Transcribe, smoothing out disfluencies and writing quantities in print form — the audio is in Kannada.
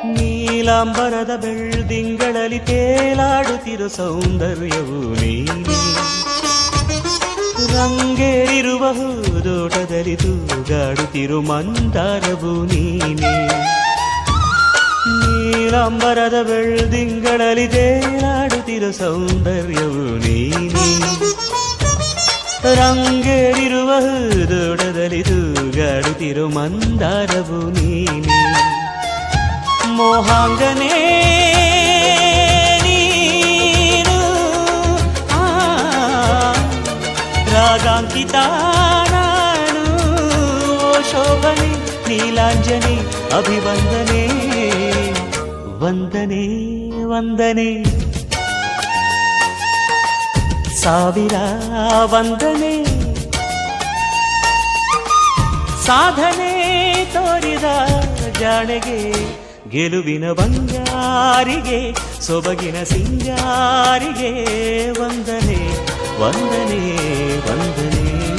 ನೀಲಾಂಬರದ ಬೆಳ್ದಿಂಗಳಲ್ಲಿ ತೇಲಾಡುತ್ತಿರೋ ಸೌಂದರ್ಯವು ನೀನೆ. ರಂಗೇರಿರುವ ಹೂದೋಟದಲ್ಲಿ ತೂಗಾಡುತ್ತಿರೋ ಮಂದಾರವು ನೀನೆ. ನೀಲಾಂಬರದ ಬೆಳ್ದಿಂಗಳಲ್ಲಿ ತೇಲಾಡುತ್ತಿರೋ ಸೌಂದರ್ಯವು ನೀನೆ. ರಂಗೇರಿರುವ ಹೂದೋಟದಲ್ಲಿ ತೂಗಾಡುತ್ತಿರೋ ಮಂದಾರವು ನೀನೆ. ಮೋಹಾಂಗನೇ ನೀನು, ರಾಗಾಂಕಿತ ನಾನು, ಓ ಶೋಭನೆ ನೀಲಾಂಜನೆ ಅಭಿವಂದನೆ ವಂದನೆ ವಂದನೆ. ಸಾವಿರ ವಂದನೆ. ಸಾಧನೆ ತೋರಿದ ಜಾಣೆಗೆ, ಗೆಲುವಿನ ಬಂಗಾರಿಗೆ, ಸೊಬಗಿನ ಸಿಂಗಾರಿಗೆ ವಂದನೆ ವಂದನೆ ವಂದನೆ.